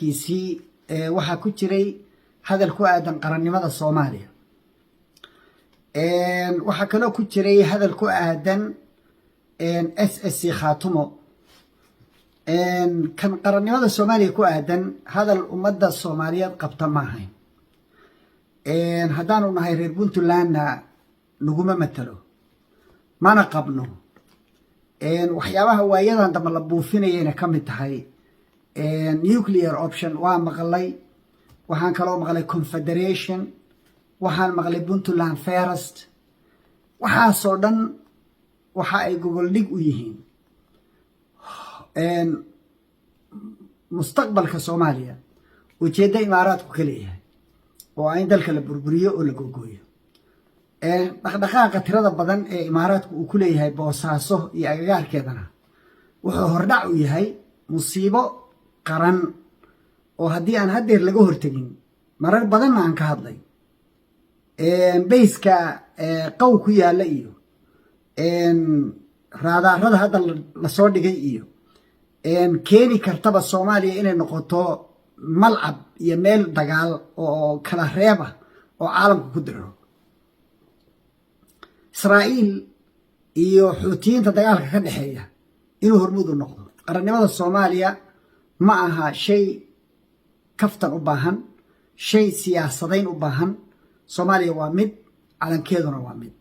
كيسي وحا كجري هذا الكو آدم قرنمada Soomaaliya waxa kale ku jiray hadal ku aadan SSC Khaatumo kan qarannimada Soomaaliya ku aadan hadal ummadda Soomaaliyeed qabta ma ahayn haddaanu nahay reer Puntlandna naguma matalo mana qabno waxyaabaha waayadan damba la buufinayna ka mid tahay nuclear option waa maqlay waxaan kaloo maqlay confederation waxaan maqlay Puntland first waxaasoo dhan waxa ay gobol dhig u yihiin mustaqbalka Soomaaliya ujeedda imaaraadku ka leeyahay oo ay dalka la burburiyo oo la googooyo dhaqdhaqaaqa tirada badan ee imaaraadku uu ku leeyahay boosaaso iyo agagaarkeedana wuxuu hordhac u yahay musiibo qaran oo haddii aan haddeer laga hortagin marar badanna aan ka hadlay bayska qaw ku yaalla iyo raadaarada hadda la soo dhigay iyo keeni kartaba Soomaaliya inay noqoto malcab iyo meel dagaal oo kala reeb ah oo caalamku ku diro Israa'iil iyo xuutiyiinta dagaalka ka dhaxeeya inuu hormuud u noqdo qarannimada Soomaaliya ma aha shay kaftan u baahan shay siyaasadayn u baahan Soomaaliya waa mid calankeeduna waa mid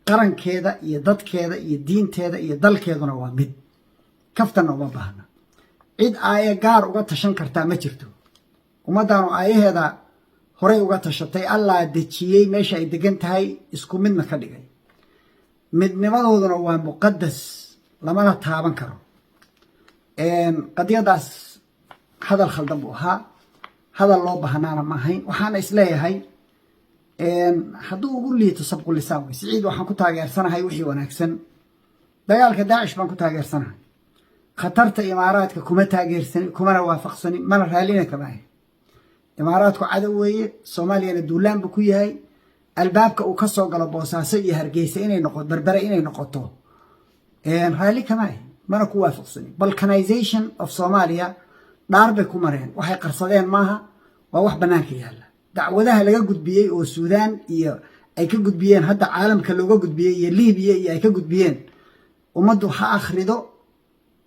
qarankeeda iyo dadkeeda iyo diinteeda iyo dalkeeduna waa mid kaftan uma baahna cid ay gaar uga tashan kartaa ma jirto ummaddaanu ayaheeda horey uga tashatay Allah dejiyay meesha ay degan tahay isku midna ka dhigay midnimadooduna waa muqaddas lamana taaban karo qadiyadaas hadal khaldan buu ahaa hadal loo baahnaana ma ahayn waxaana isleeyahay hadduu ugu liito sabqu lisaan way Siciid waxaan ku taageersanahay wixii wanaagsan dagaalka Daacish baan ku taageersanahay khatarta imaaraadka kuma taageersanin kuma waafaqsanin mana raalina kama ahay imaaraadku cadow weeye Soomaaliyana duulaan buu ku yahay albaabka uu ka soo galo boosaaso iyo hargeysa inay noqoto barbara inay noqoto raali kama ahay mana ku waafaqsanin balkanization of Somalia dhaar bay ku mareen waxay qarsadeen maaha waa wax banaanka yaala dacwadaha laga gudbiyay oo Suudaan iyo ay ka gudbiyeen hadda caalamka looga gudbiyay iyo Liibiya iyo ay ka gudbiyeen ummaddu ha akhrido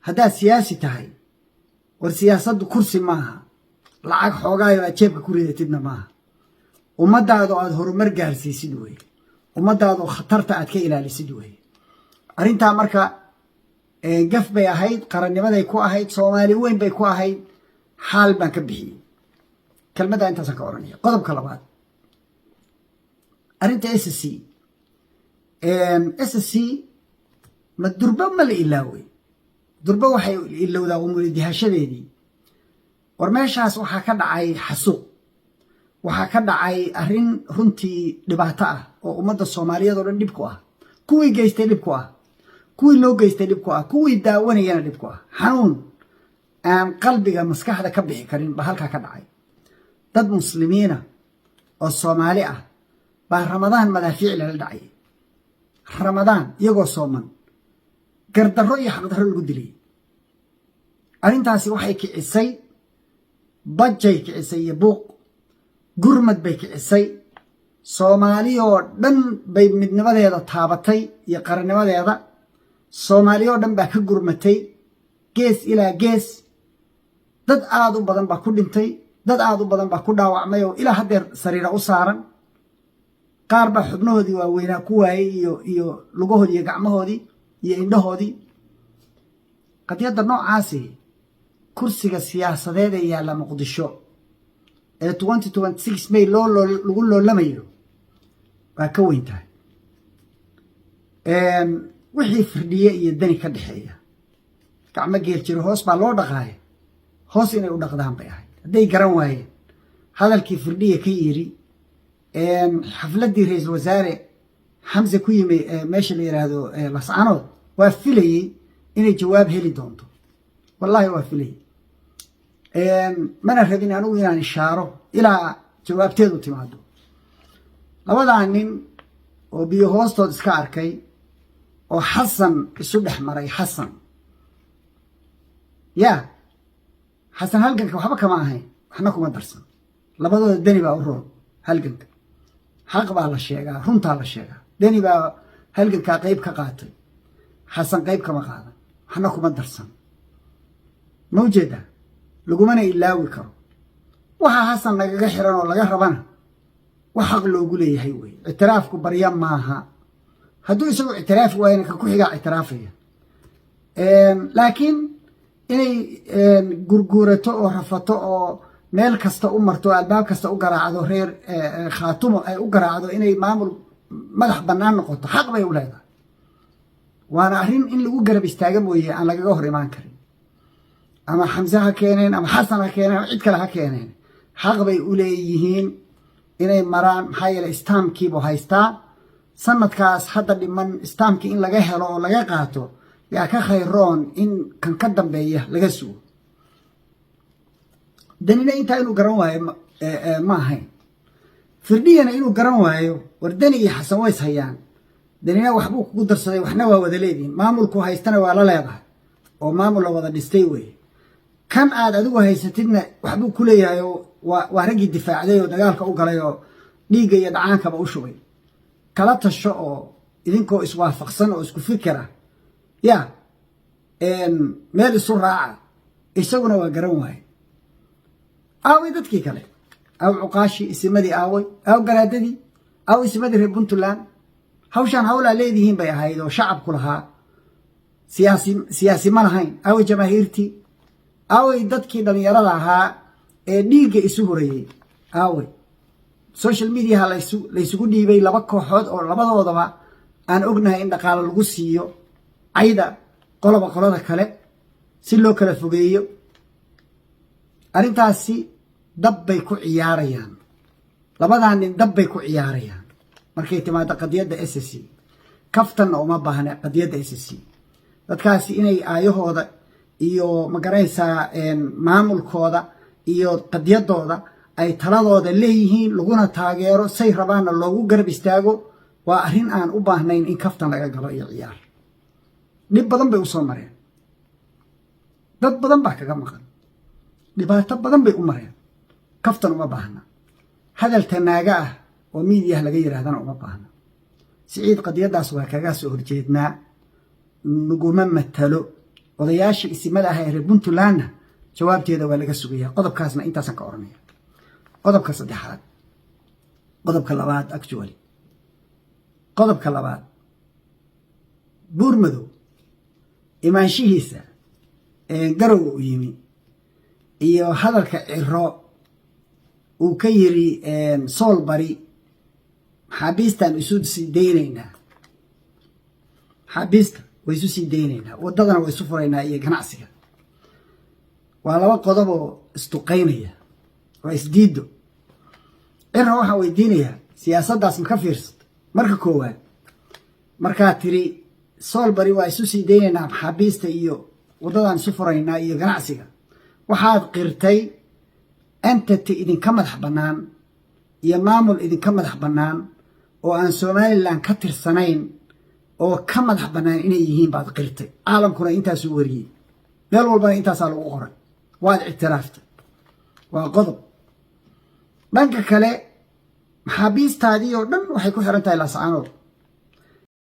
hadda siyaasi tahay war siyaasaddu kursi maaha lacag xoogaayo aad jeebka ku ridatidna maaha ummadaadu aad horumar gaarsiisid way ummadaadu khatarta aad ka ilaalisid way arinta marka gaf bay ahayd qarannimaday ku ahayd Soomaali weyn bay ku ahayd xaal baan ka bixiyay kelmadda intaas ka oranaya qodobka labaad arinta SSC ma durba ma la ilaaway durba waxay ilowdaa umulidihashadeedii war meeshaas waxa ka dhacay xasuuq waxa ka dhacay arin runtii dhibaato ah oo ummadda Soomaaliyeed oo dhan dib ku ah kuwii geystay dib ku ah kuwii loo geystay dib ku ah kuwii daawanayana dib ku ah xanuun aan qalbiga maskaxda ka bixi karin ba halka ka dhacay dad muslimiina oo Soomaali ah ba Ramadaan madaafiic la dhacay Ramadaan iyagoo sooman gardarro iyo xaqdarro lagu dilay arintaasi waxay kicisay bajay kicisay buuq gurmad bay kicisay Soomaali oo dhan bay midnimadeeda taabatay iyo qarannimadeeda Soomaali oo dhan baa ka gurmatay gees ilaa gees dad aad u badan baa ku dhintay dad aad u badan baa ku dhaawacmay oo ilaa haddeer sariira u saaran qaar baa xubnahoodii waaweynaa ku waayay iyo lugahoodii iyo gacmahoodii iyo indhahoodii qadiyadda noocaasi kursiga siyaasadeed ee yaalla Muqdisho ee 2026 May lagu loolamayo waa ka weyn tahay wixii firdhiye iyo dani ka dhaxeeya gacmo geel jiro hoos baa loo dhaqaay hoos inay u dhaqdaan bay ahayd haday garan waayeen hadalkii firdhiye ka yiri xafladii ra'iisul wasaare Hamza ku yimi meesha la yiraahdo Lascanood waa filayay inay jawaab heli doonto wallahi waa filayay mana rabin anigu inaan ishaaro ilaa jawaabteedu timaado labada nin oo biyo hoostood iska arkay oo Xasan isu dhex maray Xasan xasan halganka waxba kama ahayn waxna kuma darsan labadooda deni baa u roon halganka xaq baa la sheegaa runtaa la sheegaa deni baa halgankaa qayb ka qaatay xasan qayb kama qaadan waxna kuma darsan ma ujeedaa lagumana ilaawi karo waxa xasan nagaga xiran oo laga rabana wax xaq loogu leeyahay wey ictiraafku barya maaha hadduu isagu ictiraafi waayana ka ku xigaa ictiraafaya laakiin inay gurguurato oo rafato oo meel kasta u marto albaab kasta u garaacdo reer khaatumo ay u garaacdo inay maamul madax bannaan noqoto xaq bay u leedahay waana arrin in lagu garab istaaga mooye aan lagaga hor imaan karin ama xamse ha keeneen ama xasan ha keeneen ama cid kale ha keeneen xaq bay u leeyihiin inay maraan maxaa yeelay istaamkiibuu haystaa sanadkaas hadda dhiman istaamkii in laga helo oo laga qaato yaa ka khayroon in kan ka dambeeya laga sugo danina intaa inuu garan waayo ma ahayn firdhiyana inuu garan waayo war deni iyo xasan ways hayaan danina waxbuu kugu darsaday waxna waa wada leedihin maamulku haystana waa la leedahay oo maamul la wada dhistay weeye kan aad adigu haysatidna waxbuu ku leeyahay oo waa raggii difaacday oo dagaalka u galay oo dhiigga iyo dhacaankaba u shubay kala tasho oo idinkoo iswaafaqsan oo isku fikira ya meel isu raaca isaguna waa garan waaye aaway dadkii kale aw cuqaashi isimadii aaway aw garaadadii aw isimadii reer puntland hawshaan hawlaa leedihiin bay ahayd oo shacabku lahaa siyaasi ma lahayn aaway jamaahiirtii aaway dadkii dhallinyarada ahaa ee dhiigga isu horayey aaway social mediaha laysugu dhiibay laba kooxood oo labadoodaba aan ognahay in dhaqaalo lagu siiyo cayda qoloba qolada kale si loo kala fogeeyo arrintaasi dab bay ku ciyaarayaan labadaa nin dab bay ku ciyaarayaan markay timaado qadiyadda SSC kaftanna uma baahna qadiyadda SSC dadkaasi inay aayahooda iyo magaranaysaa maamulkooda iyo qadiyadooda ay taladooda leeyihiin laguna taageero say rabaanna loogu garab istaago waa arrin aan u baahnayn in kaftan laga galo iyo ciyaar dhib badan bay u soo mareen dad badan baa kaga maqan dhibaato badan bay u mareen kaftan uma baahna hadal tanaaga ah oo miidiyaha laga yidhaahdana uma baahna siciid qadiyaddaas waa kaga soo horjeednaa naguma matalo odayaasha isimada ah ee reer puntlandna jawaabteeda waa laga sugayaa qodobkaasna intaasan ka oranaya qodobka saddexaad qodobka labaad actually qodobka labaad buurmadow imaanshihiisa garowa u yimi iyo hadalka ciro uu ka yiri sool bari maxaabiistaan isu sii daynaynaa maxaabiista way isu sii daynaynaa waddadana way isu furaynaa iyo ganacsiga waa laba qodob oo isduqaynaya waa isdiido ciro waxaan weydiinayaa siyaasaddaas ma ka fiirsata marka koowaad markaa tiri sool bari waa isu sii daynaynaa maxaabiista iyo waddadaan isu furaynaa iyo ganacsiga waxaad qirtay entity idinka madax bannaan iyo maamul idinka madax bannaan oo aan somalilan ka tirsanayn oo ka madax bannaan inay yihiin baad qirtay caalamkuna intaasuu wariyey meel walbana intaasaa lagu qoray waad ictiraaftay waa qodob dhanka kale maxaabiistaadii oo dhan waxay ku xiran tahay laascaanood